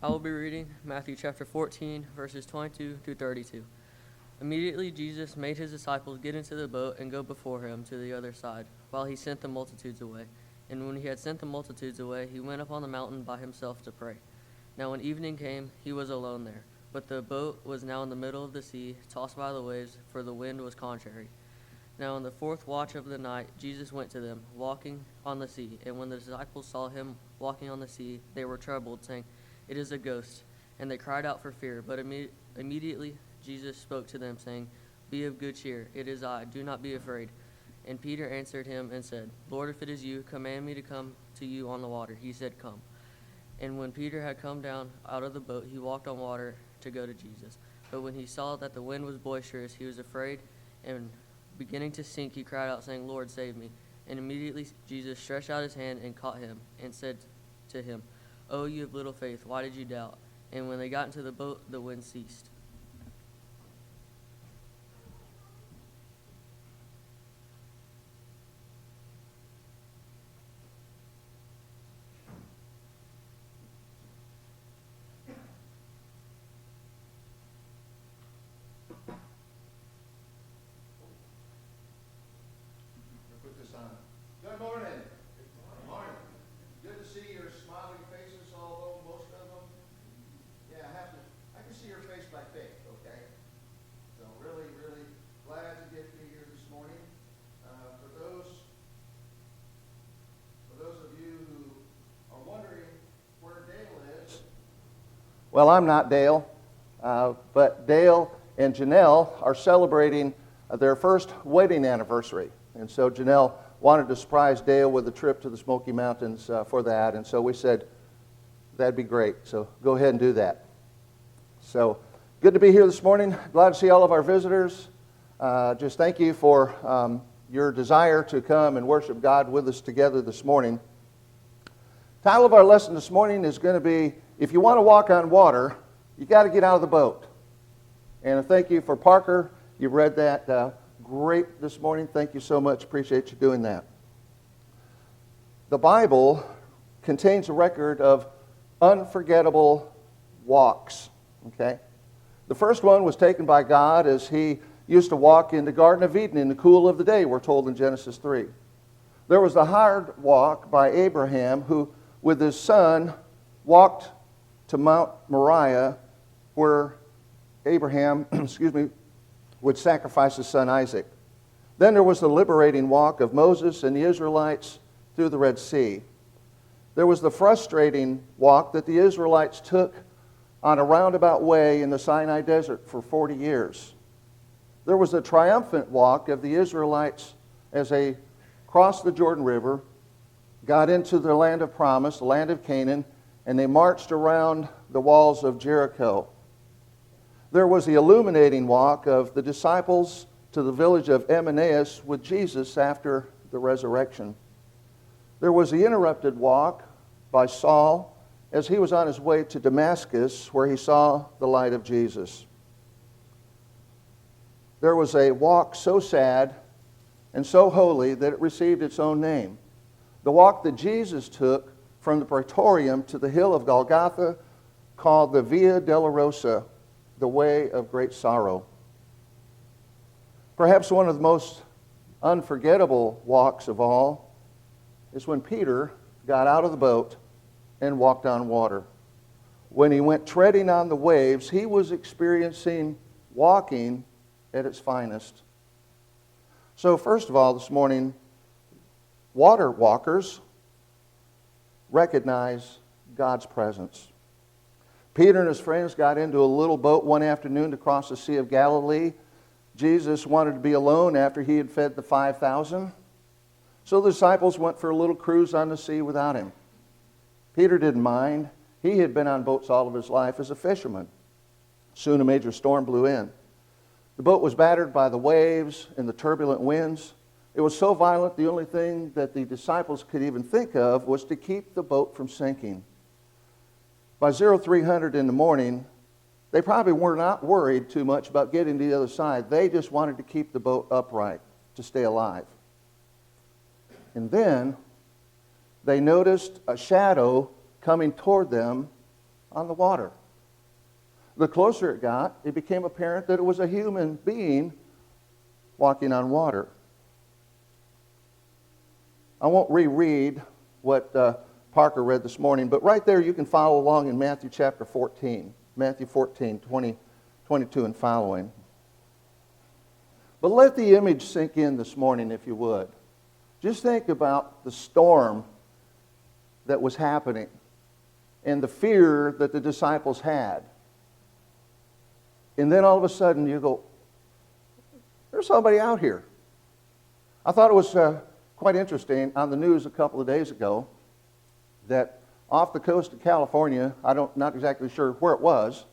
I will be reading Matthew chapter 14, verses 22 through 32. Immediately Jesus made his disciples get into the boat and go before him to the other side, while he sent the multitudes away. And when he had sent the multitudes away, he went up on the mountain by himself to pray. Now when evening came, he was alone there. But the boat was now in the middle of the sea, tossed by the waves, for the wind was contrary. Now in the fourth watch of the night, Jesus went to them, walking on the sea. And when the disciples saw him walking on the sea, they were troubled, saying, "It is a ghost." And they cried out for fear. But immediately Jesus spoke to them, saying, "Be of good cheer, it is I, do not be afraid." And Peter answered him and said, "Lord, if it is you, command me to come to you on the water." He said, "Come." And when Peter had come down out of the boat, he walked on water to go to Jesus. But when he saw that the wind was boisterous, he was afraid, and beginning to sink, he cried out, saying, "Lord, save me." And immediately Jesus stretched out his hand and caught him, and said to him, "O you of little faith, why did you doubt?" And when they got into the boat, the wind ceased. Put this on. Good morning. Good morning. Good to see your smiling faces, although most of them, yeah, I can see your face by faith, okay? So really, really glad to get you here this morning. For those of you who are wondering where Dale is, well, I'm not Dale, but Dale and Janelle are celebrating their first wedding anniversary. And so Janelle wanted to surprise Dale with a trip to the Smoky Mountains for that. And so we said, that'd be great. So go ahead and do that. So good to be here this morning. Glad to see all of our visitors. Just thank you for your desire to come and worship God with us together this morning. Title of our lesson this morning is going to be, if you want to walk on water, you got to get out of the boat. And thank you for Parker. You read that great this morning. Thank you so much. Appreciate you doing that. The Bible contains a record of unforgettable walks. Okay? The first one was taken by God as he used to walk in the Garden of Eden in the cool of the day, we're told in Genesis 3. There was the hard walk by Abraham, who with his son walked to Mount Moriah, where Abraham, would sacrifice his son Isaac. Then there was the liberating walk of Moses and the Israelites through the Red Sea. There was the frustrating walk that the Israelites took on a roundabout way in the Sinai Desert for 40 years. There was the triumphant walk of the Israelites as they crossed the Jordan River, got into the land of promise, the land of Canaan, and they marched around the walls of Jericho. There was the illuminating walk of the disciples to the village of Emmaus with Jesus after the resurrection. There was the interrupted walk by Saul as he was on his way to Damascus, where he saw the light of Jesus. There was a walk so sad and so holy that it received its own name. The walk that Jesus took from the Praetorium to the hill of Golgotha, called the Via Dolorosa, the way of great sorrow. Perhaps one of the most unforgettable walks of all is when Peter got out of the boat and walked on water. When he went treading on the waves, he was experiencing walking at its finest. So first of all, this morning, water walkers recognize God's presence. Peter and his friends got into a little boat one afternoon to cross the Sea of Galilee. Jesus wanted to be alone after he had fed the 5,000. So the disciples went for a little cruise on the sea without him. Peter didn't mind. He had been on boats all of his life as a fisherman. Soon a major storm blew in. The boat was battered by the waves and the turbulent winds. It was so violent, the only thing that the disciples could even think of was to keep the boat from sinking. By 0300 in the morning, they probably were not worried too much about getting to the other side. They just wanted to keep the boat upright to stay alive. And then they noticed a shadow coming toward them on the water. The closer it got, it became apparent that it was a human being walking on water. I won't reread what Parker read this morning, but right there you can follow along in Matthew chapter 14. Matthew 14, 22 and following. But let the image sink in this morning, if you would. Just think about the storm that was happening and the fear that the disciples had. And then all of a sudden you go, there's somebody out here. I thought it was quite interesting on the news a couple of days ago that off the coast of California, not exactly sure where it was,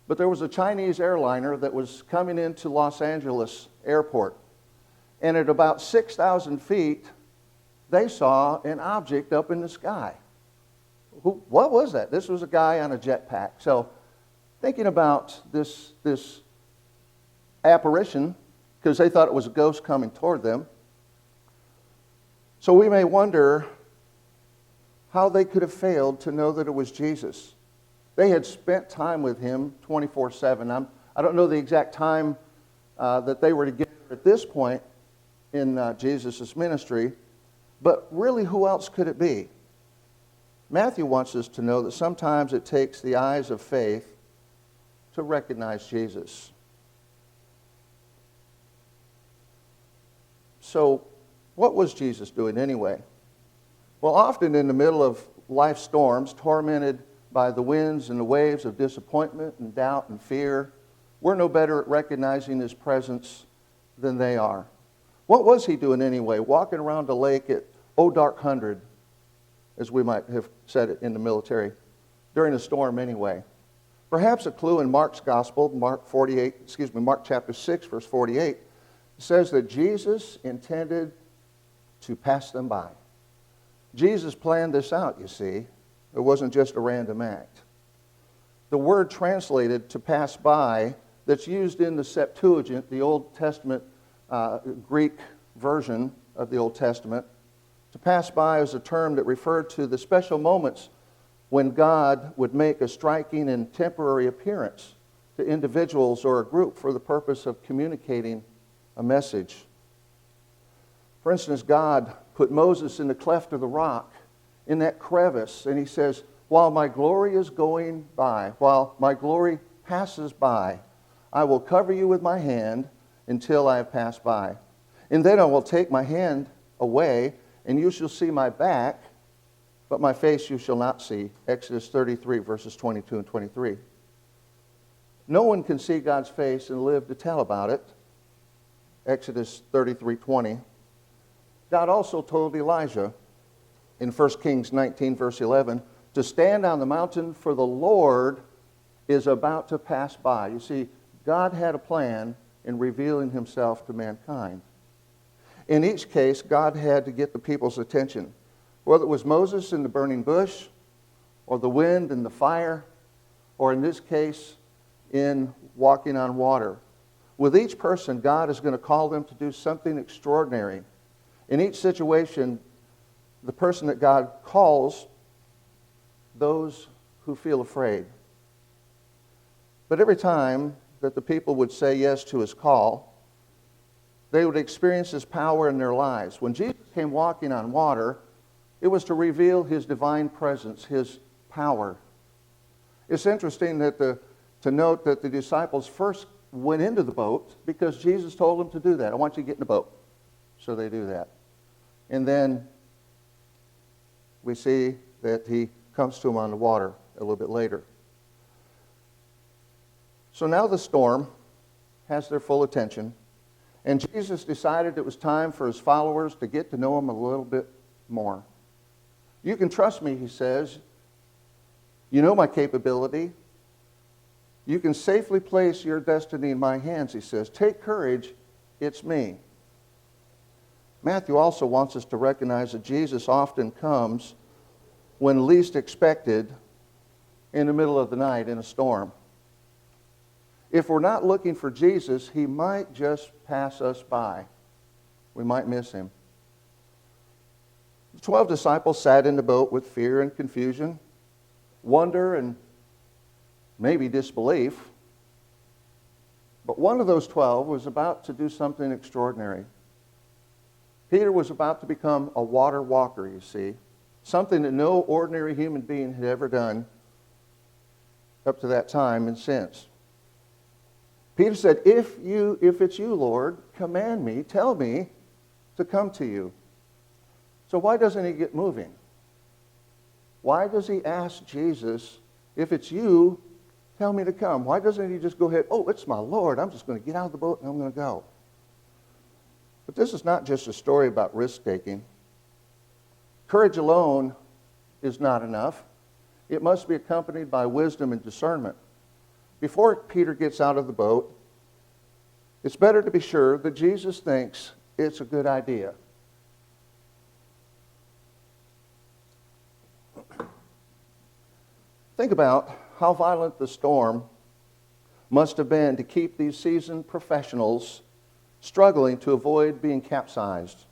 but there was a Chinese airliner that was coming into Los Angeles airport. And at about 6,000 feet, they saw an object up in the sky. What was that? This was a guy on a jetpack. So thinking about this apparition, because they thought it was a ghost coming toward them. So we may wonder how they could have failed to know that it was Jesus. They had spent time with him 24/7. I don't know the exact time that they were together at this point in Jesus' ministry, but really, who else could it be? Matthew wants us to know that sometimes it takes the eyes of faith to recognize Jesus. So, what was Jesus doing anyway? Well, often in the middle of life storms, tormented by the winds and the waves of disappointment and doubt and fear, we're no better at recognizing his presence than they are. What was he doing anyway? Walking around a lake at dark 100, as we might have said it in the military, during a storm anyway. Perhaps a clue in Mark's gospel, Mark chapter 6, verse 48, says that Jesus intended to pass them by. Jesus planned this out, you see. It wasn't just a random act. The word translated to pass by that's used in the Septuagint, the Old Testament Greek version of the Old Testament, to pass by is a term that referred to the special moments when God would make a striking and temporary appearance to individuals or a group for the purpose of communicating a message. For instance, God put Moses in the cleft of the rock, in that crevice, and he says, while my glory is going by, while my glory passes by, I will cover you with my hand until I have passed by. And then I will take my hand away, and you shall see my back, but my face you shall not see. Exodus 33, verses 22 and 23. No one can see God's face and live to tell about it. Exodus 33:20. God also told Elijah in 1 Kings 19, verse 11, to stand on the mountain, for the Lord is about to pass by. You see, God had a plan in revealing himself to mankind. In each case, God had to get the people's attention. Whether it was Moses in the burning bush, or the wind and the fire, or in this case, in walking on water. With each person, God is going to call them to do something extraordinary. In each situation, the person that God calls, those who feel afraid. But every time that the people would say yes to his call, they would experience his power in their lives. When Jesus came walking on water, it was to reveal his divine presence, his power. It's interesting to note that the disciples first went into the boat because Jesus told them to do that. I want you to get in the boat. So they do that. And then we see that he comes to them on the water a little bit later. So now the storm has their full attention, and Jesus decided it was time for his followers to get to know him a little bit more. You can trust me, he says. You know my capability. You can safely place your destiny in my hands, he says. Take courage, it's me. Matthew also wants us to recognize that Jesus often comes when least expected, in the middle of the night in a storm. If we're not looking for Jesus, he might just pass us by. We might miss him. The 12 disciples sat in the boat with fear and confusion, wonder and maybe disbelief. But one of those 12 was about to do something extraordinary. Peter was about to become a water walker, you see, something that no ordinary human being had ever done up to that time and since. Peter said, if it's you, Lord, command me, tell me to come to you. So why doesn't he get moving? Why does he ask Jesus, if it's you, tell me to come? Why doesn't he just go ahead, oh, it's my Lord, I'm just going to get out of the boat and I'm going to go? But this is not just a story about risk-taking. Courage alone is not enough. It must be accompanied by wisdom and discernment. Before Peter gets out of the boat, it's better to be sure that Jesus thinks it's a good idea. Think about how violent the storm must have been to keep these seasoned professionals struggling to avoid being capsized.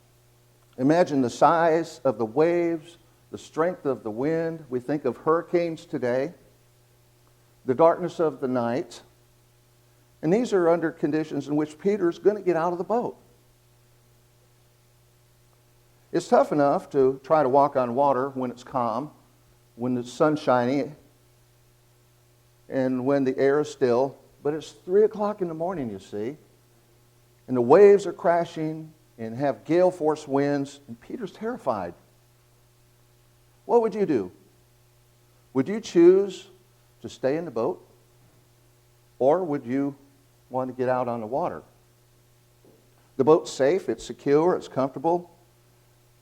Imagine the size of the waves, the strength of the wind. We think of hurricanes today, the darkness of the night. And these are under conditions in which Peter's going to get out of the boat. It's tough enough to try to walk on water when it's calm, when the sun's shining, and when the air is still. But it's 3 o'clock in the morning, you see, and the waves are crashing and have gale force winds, and Peter's terrified. What would you do? Would you choose to stay in the boat? Or would you want to get out on the water? The boat's safe, it's secure, it's comfortable.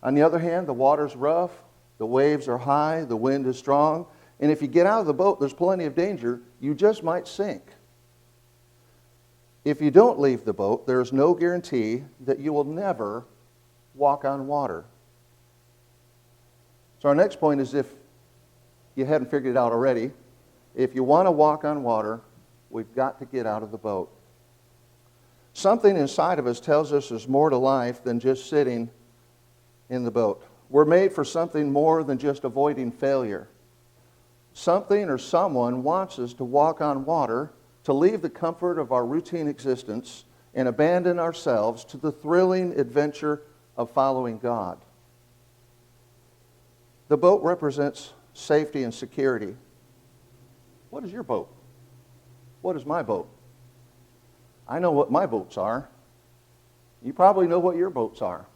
On the other hand, the water's rough, the waves are high, the wind is strong, and if you get out of the boat, there's plenty of danger. You just might sink. If you don't leave the boat, there's no guarantee that you will never walk on water. So our next point is, if you hadn't figured it out already, if you want to walk on water, we've got to get out of the boat. Something inside of us tells us there's more to life than just sitting in the boat. We're made for something more than just avoiding failure. Something or someone wants us to walk on water, to leave the comfort of our routine existence and abandon ourselves to the thrilling adventure of following God. The boat represents safety and security. What is your boat? What is my boat? I know what my boats are. You probably know what your boats are.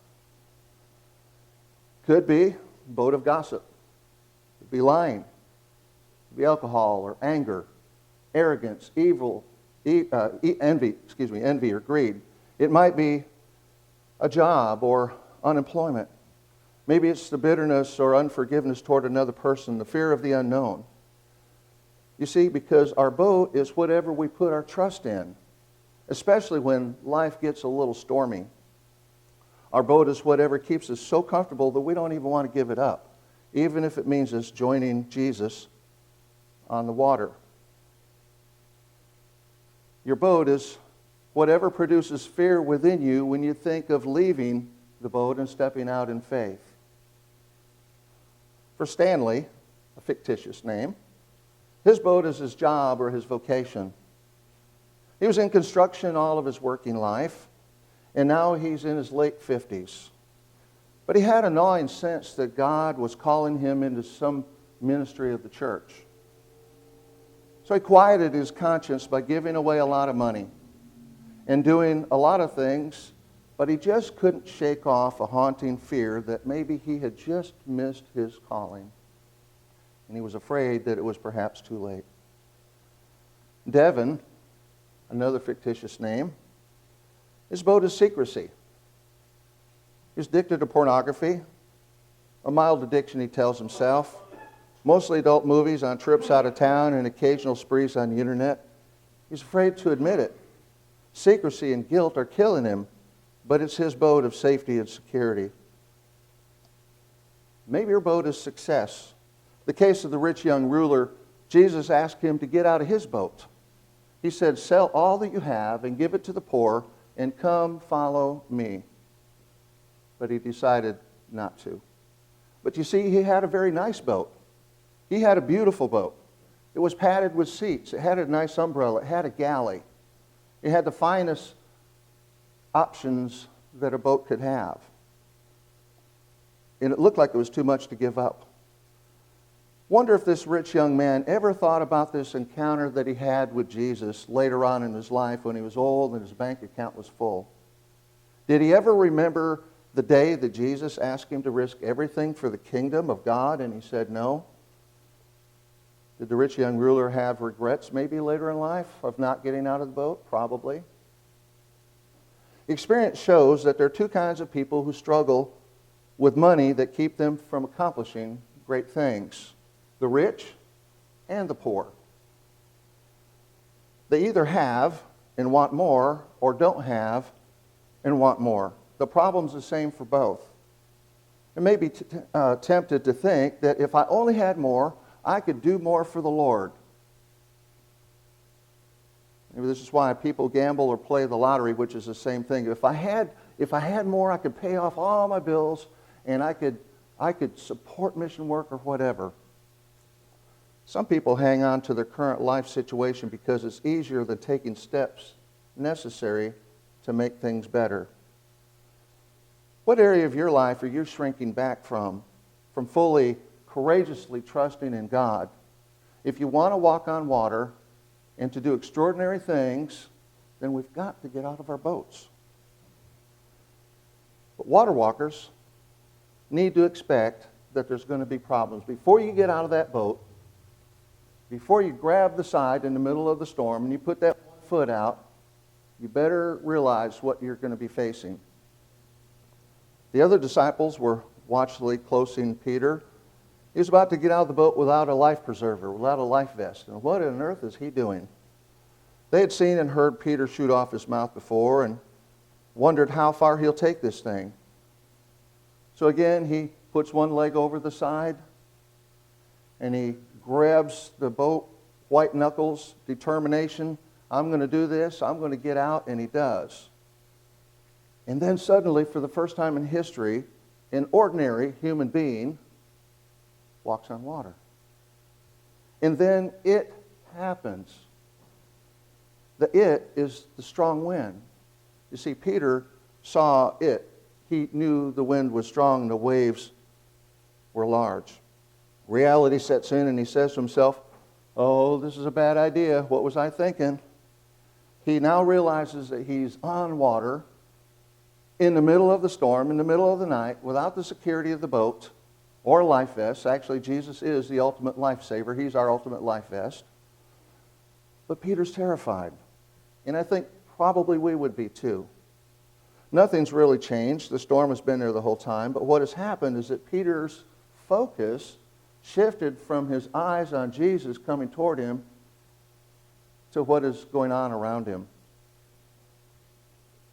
Could be a boat of gossip. Could be lying. Could be alcohol or anger, arrogance, envy or greed. It might be a job or unemployment. Maybe it's the bitterness or unforgiveness toward another person, the fear of the unknown. You see, because our boat is whatever we put our trust in, especially when life gets a little stormy. Our boat is whatever keeps us so comfortable that we don't even want to give it up, even if it means us joining Jesus on the water. Your boat is whatever produces fear within you when you think of leaving the boat and stepping out in faith. For Stanley, a fictitious name, his boat is his job or his vocation. He was in construction all of his working life, and now he's in his late 50s. But he had a gnawing sense that God was calling him into some ministry of the church. So he quieted his conscience by giving away a lot of money and doing a lot of things, but he just couldn't shake off a haunting fear that maybe he had just missed his calling. And he was afraid that it was perhaps too late. Devin, another fictitious name, his boat is secrecy. He's addicted to pornography, a mild addiction, he tells himself, mostly adult movies on trips out of town and occasional sprees on the internet. He's afraid to admit it. Secrecy and guilt are killing him, but it's his boat of safety and security. Maybe your boat is success. The case of the rich young ruler, Jesus asked him to get out of his boat. He said, sell all that you have and give it to the poor and come follow me. But he decided not to. But you see, he had a very nice boat. He had a beautiful boat. It was padded with seats. It had a nice umbrella. It had a galley. It had the finest options that a boat could have. And it looked like it was too much to give up. Wonder if this rich young man ever thought about this encounter that he had with Jesus later on in his life when he was old and his bank account was full. Did he ever remember the day that Jesus asked him to risk everything for the kingdom of God and he said no? Did the rich young ruler have regrets maybe later in life of not getting out of the boat? Probably. Experience shows that there are two kinds of people who struggle with money that keep them from accomplishing great things: the rich and the poor. They either have and want more or don't have and want more. The problem's the same for both. I may be tempted to think that if I only had more, I could do more for the Lord. Maybe this is why people gamble or play the lottery, which is the same thing. If I had more, I could pay off all my bills and I could support mission work or whatever. Some people hang on to their current life situation because it's easier than taking steps necessary to make things better. What area of your life are you shrinking back from fully, courageously trusting in God? If you want to walk on water and to do extraordinary things, then we've got to get out of our boats. But water walkers need to expect that there's going to be problems. Before you get out of that boat, before you grab the side in the middle of the storm and you put that foot out, you better realize what you're going to be facing. The other disciples were watchfully closing Peter. He was about to get out of the boat without a life preserver, without a life vest. And what on earth is he doing? They had seen and heard Peter shoot off his mouth before and wondered how far he'll take this thing. So again, he puts one leg over the side and he grabs the boat, white knuckles, determination. I'm going to do this. I'm going to get out, and he does. And then suddenly, for the first time in history, an ordinary human being walks on water. And then it happens. The it is the strong wind. You see, Peter saw it. He knew the wind was strong, the waves were large. Reality sets in and he says to himself, oh, this is a bad idea. What was I thinking? He now realizes that he's on water in the middle of the storm, in the middle of the night, without the security of the boat or life vest. Actually, Jesus is the ultimate lifesaver. He's our ultimate life vest. But Peter's terrified. And I think probably we would be too. Nothing's really changed. The storm has been there the whole time. But what has happened is that Peter's focus shifted from his eyes on Jesus coming toward him to what is going on around him.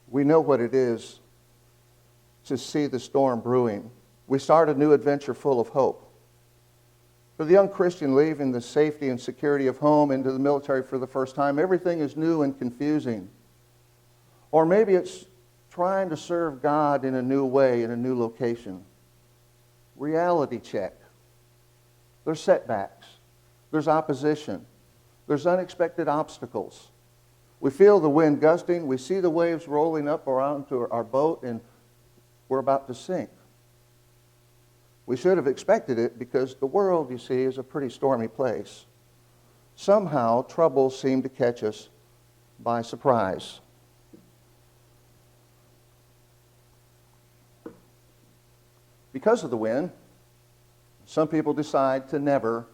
We know what it is to see the storm brewing. We start a new adventure full of hope. For the young Christian leaving the safety and security of home into the military for the first time, everything is new and confusing. Or maybe it's trying to serve God in a new way, in a new location. Reality check. There's setbacks. There's opposition. There's unexpected obstacles. We feel the wind gusting. We see the waves rolling up around to our boat, and we're about to sink. We should have expected it because the world, you see, is a pretty stormy place. Somehow, troubles seem to catch us by surprise. Because of the wind, some people decide to never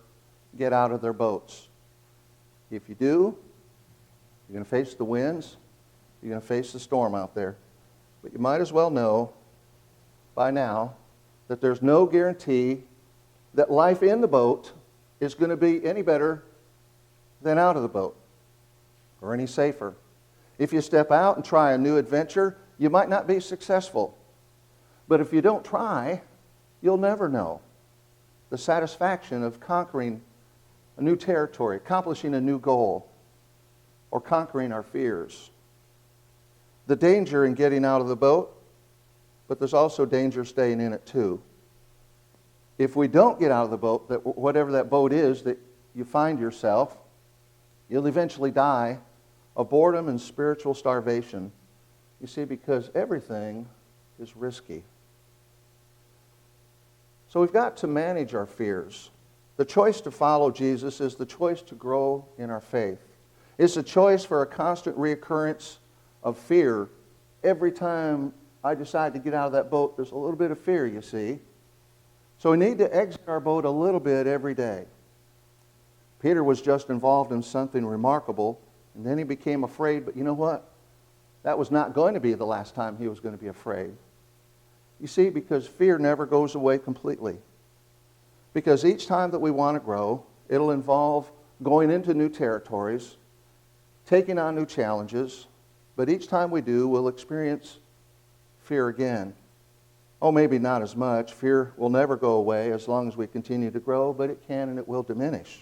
get out of their boats. If you do, you're going to face the winds, you're going to face the storm out there. But you might as well know by now that there's no guarantee that life in the boat is going to be any better than out of the boat or any safer. If you step out and try a new adventure, you might not be successful. But if you don't try, you'll never know the satisfaction of conquering a new territory, accomplishing a new goal, or conquering our fears. The danger in getting out of the boat, but there's also danger staying in it too. If we don't get out of the boat, that whatever that boat is that you find yourself, you'll eventually die of boredom and spiritual starvation. You see, because everything is risky. So we've got to manage our fears. The choice to follow Jesus is the choice to grow in our faith. It's a choice for a constant reoccurrence of fear. Every time I decide to get out of that boat, there's a little bit of fear, you see. So we need to exit our boat a little bit every day. Peter was just involved in something remarkable, and then he became afraid. But you know what? That was not going to be the last time he was going to be afraid. You see, because fear never goes away completely. Because each time that we want to grow, it'll involve going into new territories, taking on new challenges, but each time we do, we'll experience fear again. Oh, maybe not as much. Fear will never go away as long as we continue to grow, but it can and it will diminish.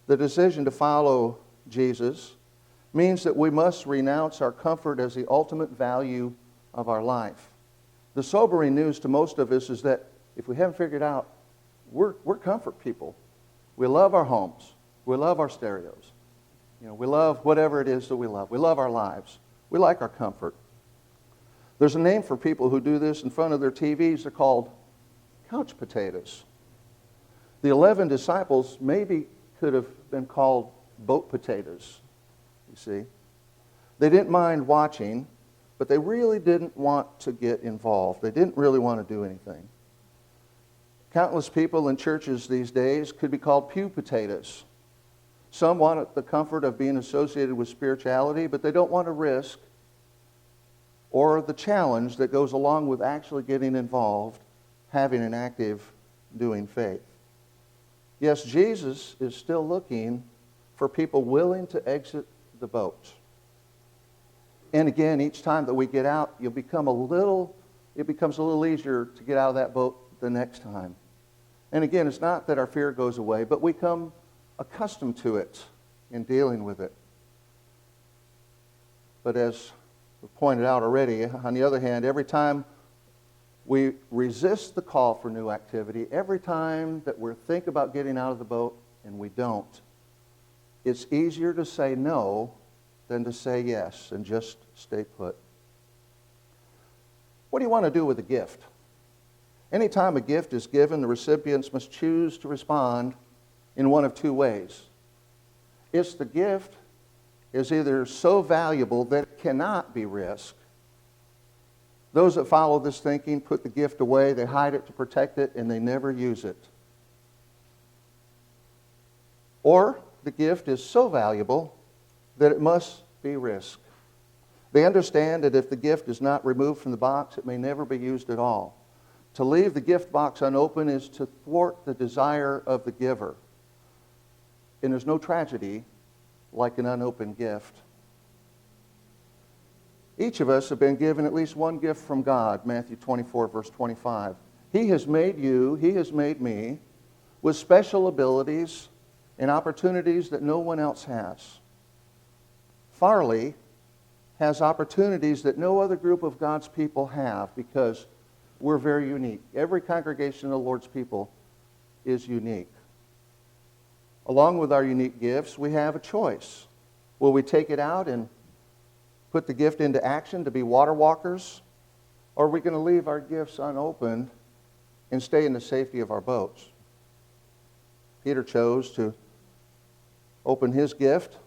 The decision to follow Jesus means that we must renounce our comfort as the ultimate value of our life. The sobering news to most of us is that if we haven't figured out, we're comfort people. We love our homes. We love our stereos. We love whatever it is that we love. We love our lives. We like our comfort. There's a name for people who do this in front of their TVs. They're called couch potatoes. The 11 disciples maybe could have been called boat potatoes, you see. They didn't mind watching, but they really didn't want to get involved. They didn't really want to do anything. Countless people in churches these days could be called pew potatoes. Some want the comfort of being associated with spirituality, but they don't want to risk or the challenge that goes along with actually getting involved, having an active doing faith. Yes, Jesus is still looking for people willing to exit the boat. And again, each time that we get out, it becomes a little easier to get out of that boat the next time. And again, it's not that our fear goes away, but we become accustomed to it in dealing with it. But as we pointed out already, on the other hand, every time we resist the call for new activity, every time that we think about getting out of the boat and we don't, it's easier to say no than to say yes and just stay put. What do you want to do with a gift? Anytime a gift is given, the recipients must choose to respond in one of two ways. It's the gift is either so valuable that it cannot be risked. Those that follow this thinking put the gift away, they hide it to protect it, and they never use it. Or the gift is so valuable that it must be risked. They understand that if the gift is not removed from the box, it may never be used at all. To leave the gift box unopened is to thwart the desire of the giver. And there's no tragedy like an unopened gift. Each of us have been given at least one gift from God, Matthew 24, verse 25. He has made you, He has made me, with special abilities and opportunities that no one else has. Farley has opportunities that no other group of God's people have because we're very unique. Every congregation of the Lord's people is unique. Along with our unique gifts, we have a choice. Will we take it out and put the gift into action to be water walkers? Or are we going to leave our gifts unopened and stay in the safety of our boats? Peter chose to open his gift.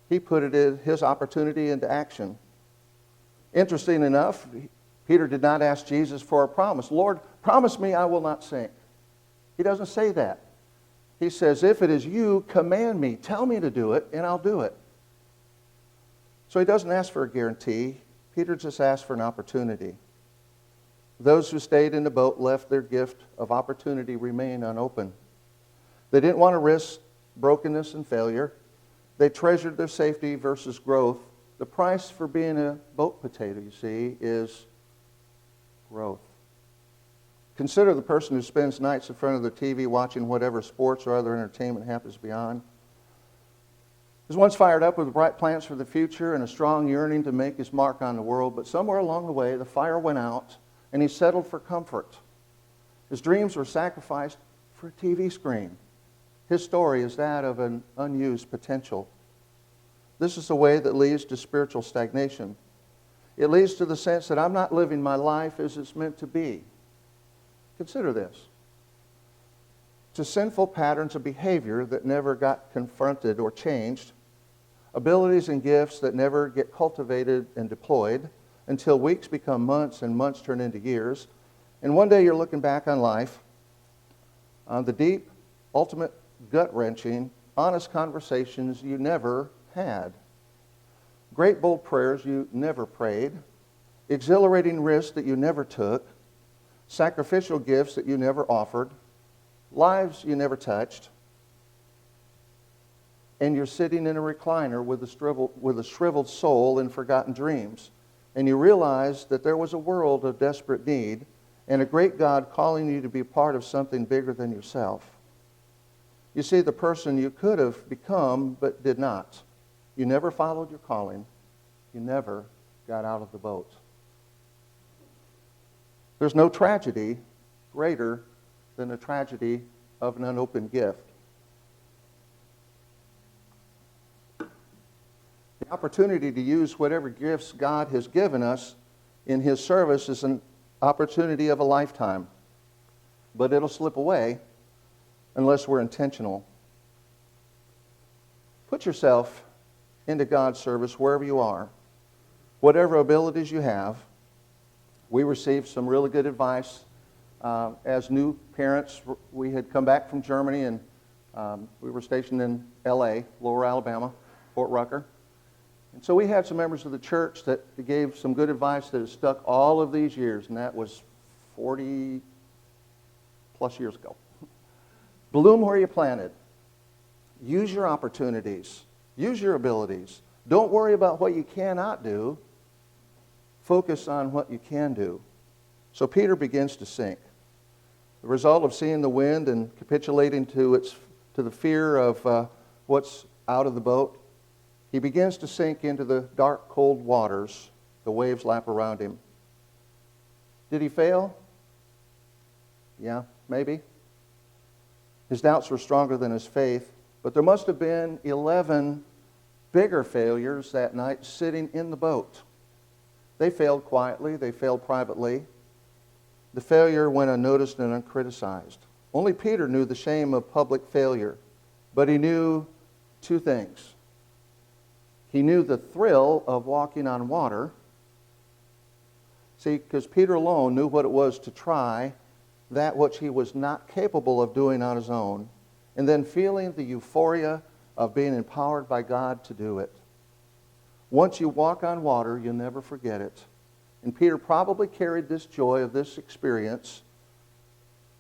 He put his opportunity into action. Interesting enough, Peter did not ask Jesus for a promise. Lord, promise me I will not sink. He doesn't say that. He says, if it is you, command me. Tell me to do it, and I'll do it. So he doesn't ask for a guarantee. Peter just asked for an opportunity. Those who stayed in the boat left their gift of opportunity remain unopened. They didn't want to risk brokenness and failure. They treasured their safety versus growth. The price for being a boat potato, you see, is growth. Consider the person who spends nights in front of the TV watching whatever sports or other entertainment happens to be on. He was once fired up with bright plans for the future and a strong yearning to make his mark on the world, but somewhere along the way the fire went out and he settled for comfort. His dreams were sacrificed for a TV screen. His story is that of an unused potential. This is a way that leads to spiritual stagnation. It leads to the sense that I'm not living my life as it's meant to be. Consider this. To sinful patterns of behavior that never got confronted or changed, abilities and gifts that never get cultivated and deployed until weeks become months and months turn into years. And one day you're looking back on life, on the deep, ultimate, gut-wrenching, honest conversations you never had. Great bold prayers you never prayed. Exhilarating risks that you never took. Sacrificial gifts that you never offered. Lives you never touched. And you're sitting in a recliner with a shriveled soul and forgotten dreams. And you realize that there was a world of desperate need and a great God calling you to be part of something bigger than yourself. You see, the person you could have become but did not. You never followed your calling. You never got out of the boat. There's no tragedy greater than the tragedy of an unopened gift. The opportunity to use whatever gifts God has given us in His service is an opportunity of a lifetime. But it'll slip away unless we're intentional. Put yourself into God's service wherever you are, whatever abilities you have. We received some really good advice as new parents. We had come back from Germany, and we were stationed in L.A., Lower Alabama, Fort Rucker. And so we had some members of the church that gave some good advice that has stuck all of these years, and that was 40 plus years ago. Bloom where you planted. Use your opportunities. Use your abilities. Don't worry about what you cannot do. Focus on what you can do. So Peter begins to sink. The result of seeing the wind and capitulating to the fear of what's out of the boat, he begins to sink into the dark, cold waters. The waves lap around him. Did he fail? Yeah, maybe. His doubts were stronger than his faith, but there must have been 11 bigger failures that night sitting in the boat. They failed quietly, they failed privately. The failure went unnoticed and uncriticized. Only Peter knew the shame of public failure, but he knew two things. He knew the thrill of walking on water. See, because Peter alone knew what it was to try that which he was not capable of doing on his own, and then feeling the euphoria of being empowered by God to do it. Once you walk on water, you'll never forget it. And Peter probably carried this joy of this experience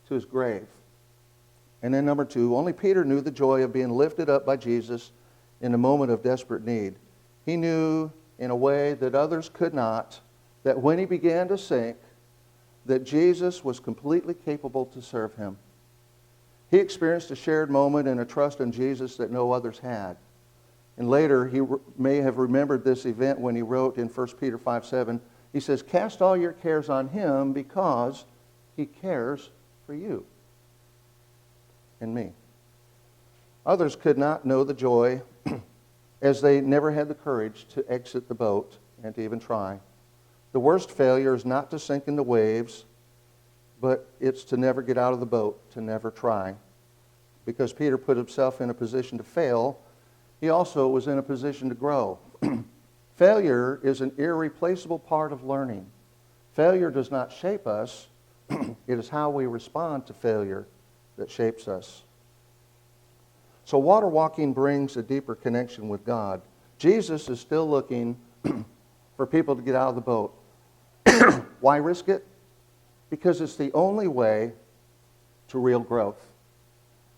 to his grave. And then number two, only Peter knew the joy of being lifted up by Jesus in a moment of desperate need. He knew in a way that others could not, that when he began to sink, that Jesus was completely capable to serve him. He experienced a shared moment and a trust in Jesus that no others had. And later, he may have remembered this event when he wrote in 1 Peter 5:7, he says, "Cast all your cares on him because he cares for you and me." Others could not know the joy as they never had the courage to exit the boat and to even try. The worst failure is not to sink in the waves, but it's to never get out of the boat, to never try. Because Peter put himself in a position to fail, he also was in a position to grow. Failure is an irreplaceable part of learning. Failure does not shape us. It is how we respond to failure that shapes us. So water walking brings a deeper connection with God. Jesus is still looking for people to get out of the boat. Why risk it? Because it's the only way to real growth.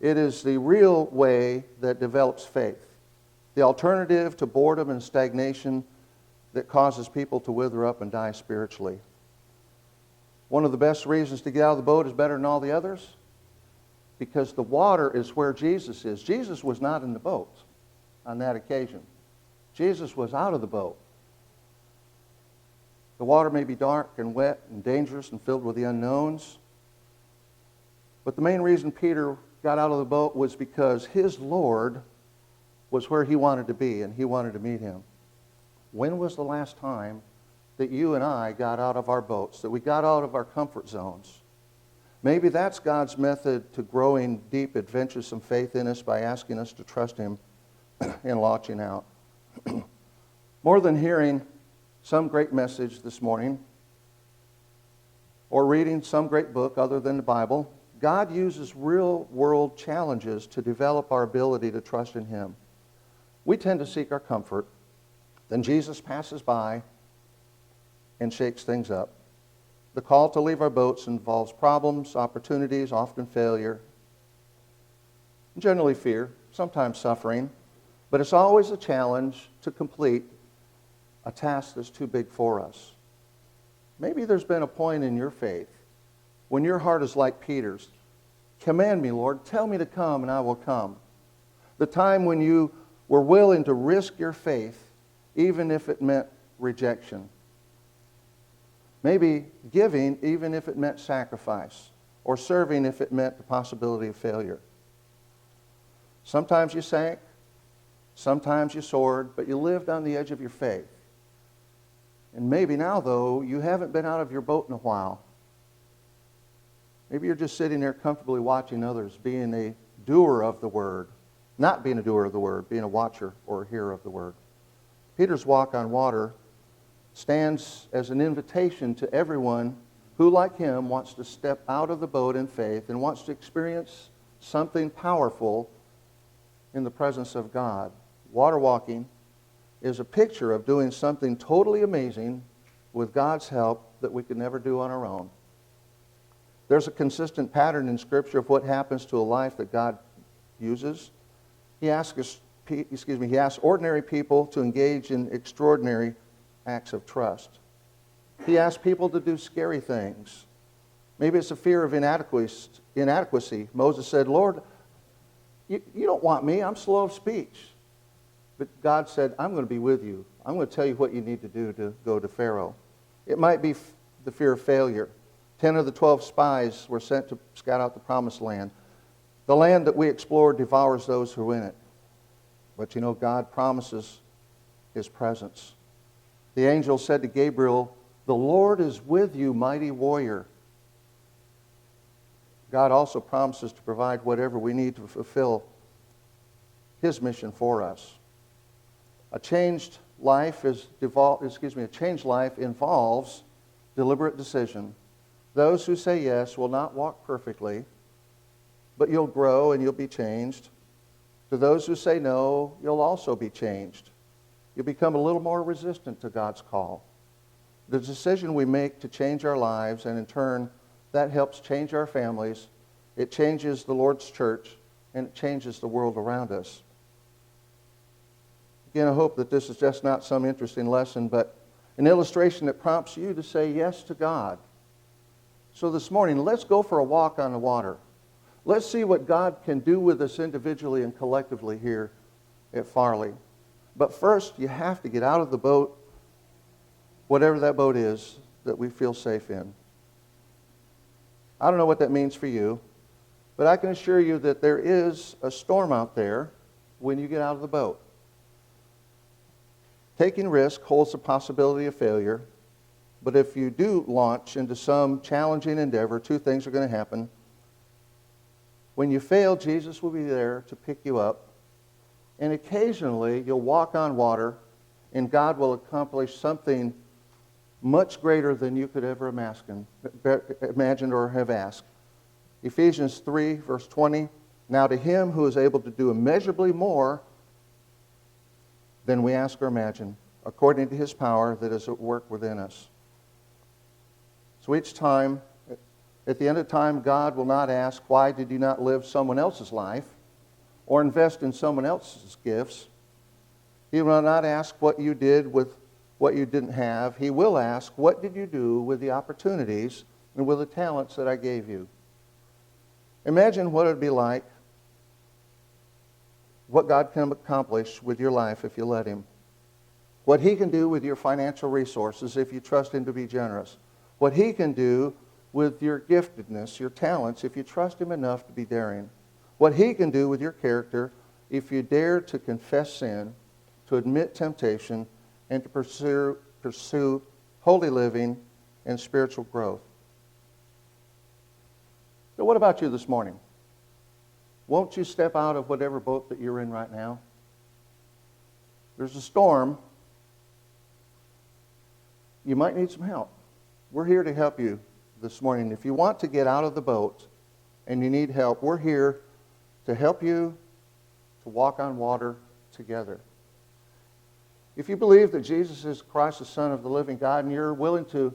It is the real way that develops faith. The alternative to boredom and stagnation that causes people to wither up and die spiritually. One of the best reasons to get out of the boat is better than all the others, because the water is where Jesus is. Jesus was not in the boat on that occasion. Jesus was out of the boat. The water may be dark and wet and dangerous and filled with the unknowns, but the main reason Peter got out of the boat was because his Lord was where he wanted to be and he wanted to meet him. When was the last time that you and I got out of our boats, that we got out of our comfort zones? Maybe that's God's method to growing deep, adventuresome faith in us, by asking us to trust him in launching out. More than hearing some great message this morning or reading some great book other than the Bible, God uses real-world challenges to develop our ability to trust in him. We tend to seek our comfort. Then Jesus passes by and shakes things up. The call to leave our boats involves problems, opportunities, often failure, generally fear, sometimes suffering, but it's always a challenge to complete a task that's too big for us. Maybe there's been a point in your faith when your heart is like Peter's. Command me, Lord. Tell me to come, and I will come. The time when you were willing to risk your faith, even if it meant rejection. Maybe giving, even if it meant sacrifice, or serving if it meant the possibility of failure. Sometimes you sank, sometimes you soared, but you lived on the edge of your faith. And maybe now, though, you haven't been out of your boat in a while. Maybe you're just sitting there comfortably watching others, being a doer of the word. Not being a doer of the word, being a watcher or a hearer of the word. Peter's walk on water stands as an invitation to everyone who, like him, wants to step out of the boat in faith and wants to experience something powerful in the presence of God. Water walking is a picture of doing something totally amazing with God's help that we could never do on our own. There's a consistent pattern in Scripture of what happens to a life that God uses. He asks ordinary people to engage in extraordinary acts of trust. He asks people to do scary things. Maybe it's a fear of inadequacy. Moses said, Lord, you don't want me. I'm slow of speech. But God said, I'm going to be with you. I'm going to tell you what you need to do to go to Pharaoh. It might be the fear of failure. 10 of the 12 spies were sent to scout out the promised land. The land that we explore devours those who are in it. But you know, God promises his presence. The angel said to Gabriel, the Lord is with you, mighty warrior. God also promises to provide whatever we need to fulfill his mission for us. A changed life involves deliberate decision. Those who say yes will not walk perfectly, but you'll grow and you'll be changed. To those who say no, you'll also be changed. You'll become a little more resistant to God's call. The decision we make to change our lives, and in turn, that helps change our families, it changes the Lord's church, and it changes the world around us. Again, I hope that this is just not some interesting lesson, but an illustration that prompts you to say yes to God. So this morning, let's go for a walk on the water. Let's see what God can do with us individually and collectively here at Farley. But first, you have to get out of the boat, whatever that boat is, that we feel safe in. I don't know what that means for you, but I can assure you that there is a storm out there when you get out of the boat. Taking risk holds the possibility of failure, but if you do launch into some challenging endeavor, two things are going to happen. When you fail, Jesus will be there to pick you up, and occasionally you'll walk on water, and God will accomplish something much greater than you could ever imagine or have asked. Ephesians 3, verse 20, now to him who is able to do immeasurably more than we ask or imagine, according to his power that is at work within us. So each time, at the end of time, God will not ask, why did you not live someone else's life or invest in someone else's gifts? He will not ask what you did with what you didn't have. He will ask, what did you do with the opportunities and with the talents that I gave you? Imagine what it would be like, what God can accomplish with your life if you let him. What he can do with your financial resources if you trust him to be generous. What he can do with your giftedness, your talents, if you trust him enough to be daring. what He can do with your character if you dare to confess sin, to admit temptation, and to pursue holy living and spiritual growth. So what about you this morning? Won't you step out of whatever boat that you're in right now? There's a storm. You might need some help. We're here to help you this morning. If you want to get out of the boat and you need help, we're here to help you to walk on water together. If you believe that Jesus is Christ, the Son of the living God, and you're willing to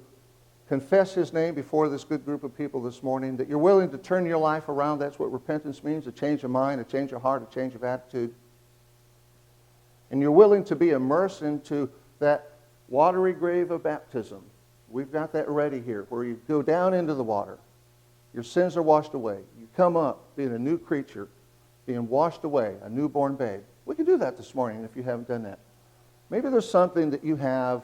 confess His name before this good group of people this morning, that you're willing to turn your life around, that's what repentance means, a change of mind, a change of heart, a change of attitude. And you're willing to be immersed into that watery grave of baptism. We've got that ready here, where you go down into the water. Your sins are washed away. You come up being a new creature, being washed away, a newborn babe. We can do that this morning if you haven't done that. Maybe there's something that you have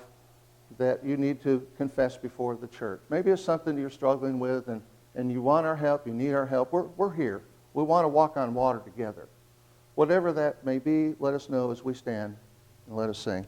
that you need to confess before the church. Maybe it's something that you're struggling with and you want our help, you need our help. We're here. We want to walk on water together. Whatever that may be, let us know as we stand and let us sing.